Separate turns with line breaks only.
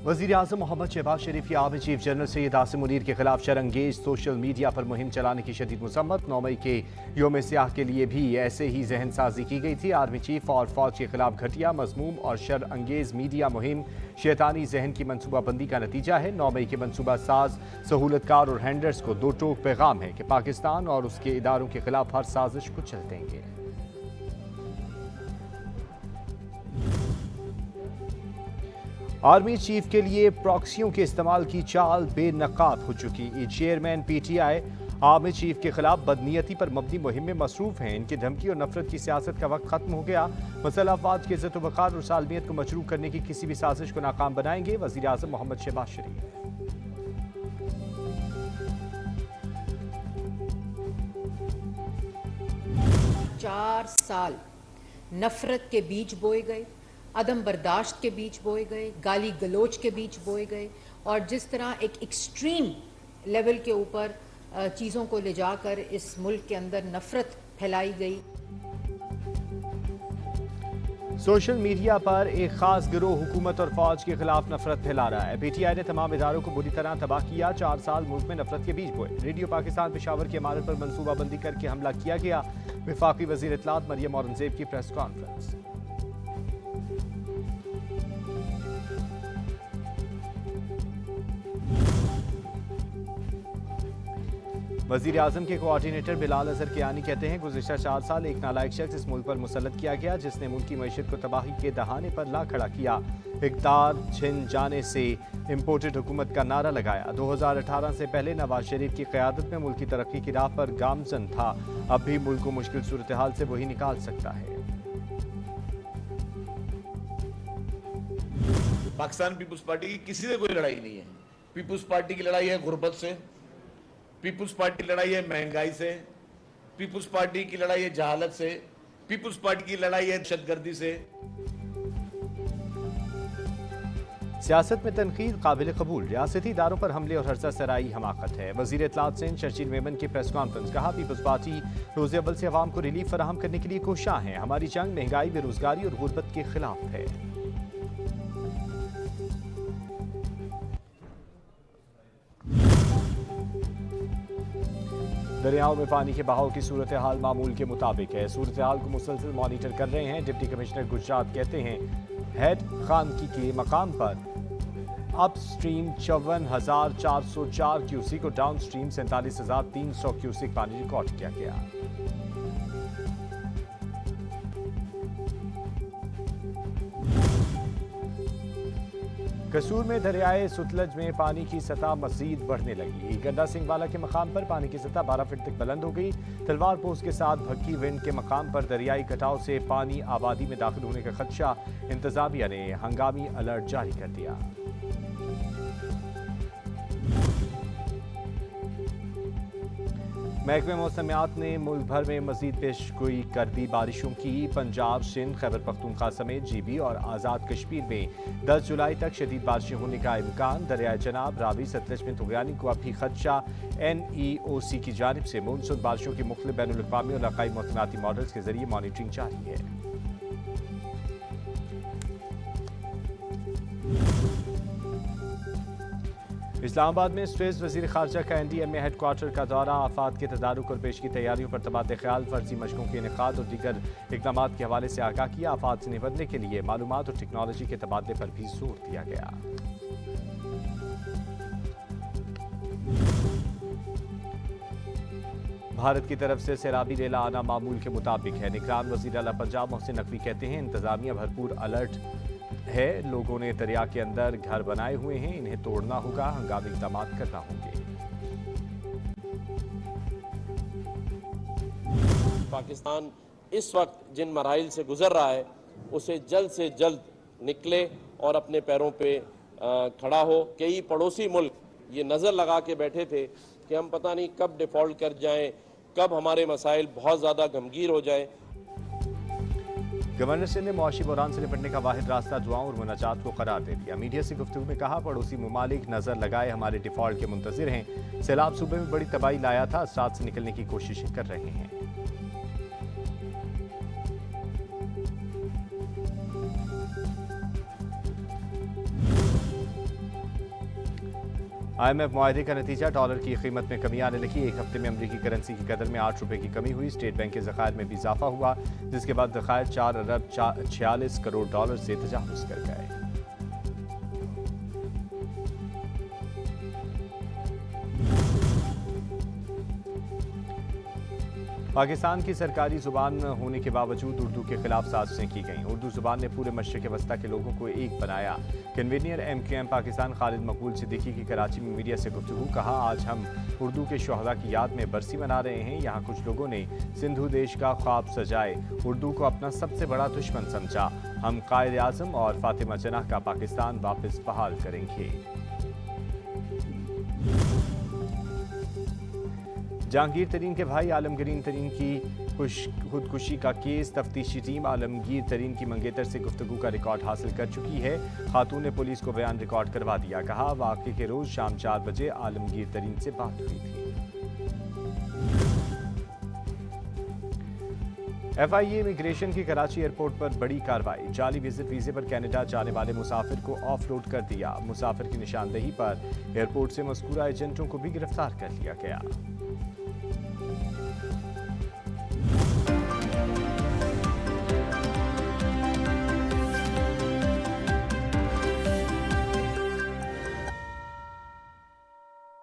वज़ीर-ए-आज़म मोहम्मद शहबाज शरीफ की army chief general Syed Asim Munir के खिलाफ शरअंगेज सोशल मीडिया पर मुहिम चलाने की शदीद मज़म्मत। 9 मई के योम सियाह के लिए भी ऐसे ही जहन साजी की गई थी। आर्मी चीफ और फौज के खिलाफ घटिया मज़मूम और शरअंगेज मीडिया मुहिम शैतानी जहन की मनसूबाबंदी का नतीजा है। 9 मई के मनसूबा साज, सहूलतकार और हैंडलर्स को दो टोक पैगाम है कि पाकिस्तान और उसके इदारों के खिलाफ हर साजिश को चल देंगे। आर्मी चीफ के लिए प्रॉक्सियों के इस्तेमाल की चाल बेनकाब हो चुकी। चेयरमैन पीटीआई आर्मी चीफ के खिलाफ बदनीयती पर मबनी मुहिम में मसरूफ हैं। इनकी धमकी और नफरत की सियासत का वक्त खत्म हो गया। मसला अफवाज की इज्जत वक़ार और सालमियत को मजरूह करने की किसी भी साजिश को नाकाम बनाएंगे। वज़ीर-ए-आज़म मोहम्मद शहबाज शरीफ।
4 साल नफरत के बीज बोए गए, अदम बर्दाश्त के बीच बोए गए, गाली गलोच के बीच बोए गए और जिस तरह एक एक्सट्रीम लेवल के ऊपर चीज़ों को ले जाकर इस मुल्क के अंदर नफरत फैलाई गई।
सोशल मीडिया पर एक खास गिरोह हुकूमत और फौज के खिलाफ नफरत फैला रहा है। पीटीआई ने तमाम इदारों को बुरी तरह तबाह किया। 4 साल मुल्क में नफरत के बीज बोए। रेडियो पाकिस्तान पेशावर की इमारत पर मनसूबाबंदी करके हमला किया गया। वफाकी वज़ीर इत्तलात मरियम औरंगज़ेब की प्रेस कॉन्फ्रेंस। वज़ीर आज़म के कोऑर्डिनेटर बिलाल अजहर कियानी कहते हैं, गुज़िश्ता 4 साल एक नालायक शख्स इस मुल्क पर मुसल्लत किया गया जिसने मुल्क की मईशत को तबाही के दहाने पर ला खड़ा किया। इक़्तिदार छिन जाने से इम्पोर्टेड हुकूमत का नारा लगाया। 2018 से पहले नवाज शरीफ की क़यादत में मुल्क की तरक्की की राह पर गामजन था। अब भी मुल्क को मुश्किल सूरत हाल से वही निकाल सकता है।
पाकिस्तान पीपुल्स पार्टी की किसी से कोई लड़ाई नहीं है। पीपुल्स पार्टी की लड़ाई है गुर्बत से, पीपुल्स पार्टी की लड़ाई है महंगाई से, पीपुल्स पार्टी की लड़ाई है जहालत से, पीपुल्स पार्टी की लड़ाई है दहशतगर्दी से।
सियासत में तनकीद काबिल कबूल, रियासती इदारों पर हमले और हर्जा सराई हमाकत है। वज़ीर इत्तलात सिंध शर्जील मेमन की प्रेस कॉन्फ्रेंस। कहा, पीपुल्स पार्टी रोज़े अव्वल से अवाम को रिलीफ फराहम करने के लिए कोशां है। हमारी जंग महंगाई, बेरोजगारी और गुर्बत के खिलाफ है। दरियाओं में पानी के बहाव की सूरत हाल मामूल के मुताबिक है। सूरत हाल को मुसलसल मॉनिटर कर रहे हैं। डिप्टी कमिश्नर गुजरात कहते हैं, हेड खानकी के मकाम पर अप स्ट्रीम 54,404 क्यूसिक और डाउन स्ट्रीम 47,300 क्यूसिक पानी रिकॉर्ड किया गया। कसूर में दरियाए सुतलज में पानी की सतह मजीद बढ़ने लगी। गंडा सिंह वाला के मकाम पर पानी की सतह 12 फीट तक बुलंद हो गई। तलवार पोस्ट के साथ भक्की विंड के मकाम पर दरियाई कटाव से पानी आबादी में दाखिल होने का खदशा। इंतजामिया ने हंगामी अलर्ट जारी कर दिया। महकमे मौसमियात ने मुल्क भर में मजीद पेशगोई कर दी बारिशों की। पंजाब, सिंध, खैबर पख्तूनख्वा समेत जीबी और आज़ाद कश्मीर में 10 जुलाई तक शदीद बारिशें होने का इम्कान। दरियाए चनाब, रावी, सतलज में तुगयानी को अब भी खदशा। NEOC की जानिब से मानसून बारिशों की मुख्तलिफ बैनुल-अक़वामी और इलाकाई मौसमाती मॉडल्स के जरिए मॉनिटरिंग जारी है। इस्लामाबाद में स्ट्रेस वज़ीर ख़ारजा का NDMA हेडक्वार्टर का दौरा। आफात के तदारुक और पेश की तैयारियों पर तबादले ख्याल, फर्जी मशकों के इनेकाद और दीगर इक़दामात के हवाले से आगाह किया। आफात से निपटने के लिए मालूमात और टेक्नोलॉजी के तबादले पर भी जोर दिया गया। भारत की तरफ से सैलाबी रेला आना मामूल के मुताबिक है। निगरान वज़ीर आला पंजाब मोहसिन नकवी कहते हैं, इंतजामिया भरपूर अलर्ट है। लोगों ने दरिया के अंदर घर बनाए हुए हैं, इन्हें तोड़ना होगा, हंगामी इक़दाम करना होंगे।
पाकिस्तान इस वक्त जिन मराइल से गुजर रहा है उसे जल्द से जल्द निकले और अपने पैरों पे खड़ा हो। कई पड़ोसी मुल्क ये नज़र लगा के बैठे थे कि हम पता नहीं कब डिफ़ॉल्ट कर जाएं, कब हमारे मसाइल बहुत ज़्यादा गमगीर हो जाएं।
गवर्नर सिंध ने मुआशी बहरान से निपटने का वाहिद रास्ता दुआओं और मुनाजात को करार दे दिया। मीडिया से गुफ्तगू में कहा, पड़ोसी ममालिक नजर लगाए हमारे डिफॉल्ट के मुंतजिर हैं। सैलाब सूबे में बड़ी तबाही लाया था, असरात से निकलने की कोशिशें कर रहे हैं। IMF मुआहदे का नतीजा, डॉलर की कीमत में कमी आने लगी। एक हफ्ते में अमरीकी करेंसी की कदर में 8 रुपए की कमी हुई। स्टेट बैंक के ज़खायर में भी इजाफा हुआ, जिसके बाद ज़खायर 4 अरब 46 करोड़ डॉलर से तजावुज़ कर गए। पाकिस्तान की सरकारी जुबान होने के बावजूद उर्दू के खिलाफ साजिशें की गईं। उर्दू जुबान ने पूरे मशरिक़ वस्ता के लोगों को एक बनाया। कन्वीनियर MQM पाकिस्तान खालिद मकबूल सिद्दीकी की कराची में मीडिया से गुफ्तगू, कहा आज हम उर्दू के शोहदा की याद में बरसी मना रहे हैं। यहाँ कुछ लोगों ने सिंधु देश का ख्वाब सजाए, उर्दू को अपना सबसे बड़ा दुश्मन समझा। हम कायद आज़म और फातिमा जनाह का पाकिस्तान वापस बहाल करेंगे। जहांगीर तरीन के भाई आलमगीर तरीन की खुदकुशी का केस, तफ्तीशी टीम आलमगीर तरीन की मंगेतर से गुफ्तगू का रिकॉर्ड हासिल कर चुकी है। खातून ने पुलिस को बयान रिकॉर्ड करवा दिया। कहा वाक़े के रोज शाम 4 बजे आलमगीर तरीन से बात हुई थी। FIA इमिग्रेशन की कराची एयरपोर्ट पर बड़ी कार्रवाई, जाली विजिट वीजे पर कनाडा जाने वाले मुसाफिर को ऑफ रोड कर दिया। मुसाफिर की निशानदेही पर एयरपोर्ट से मज़कूरा एजेंटों को भी गिरफ्तार कर लिया गया।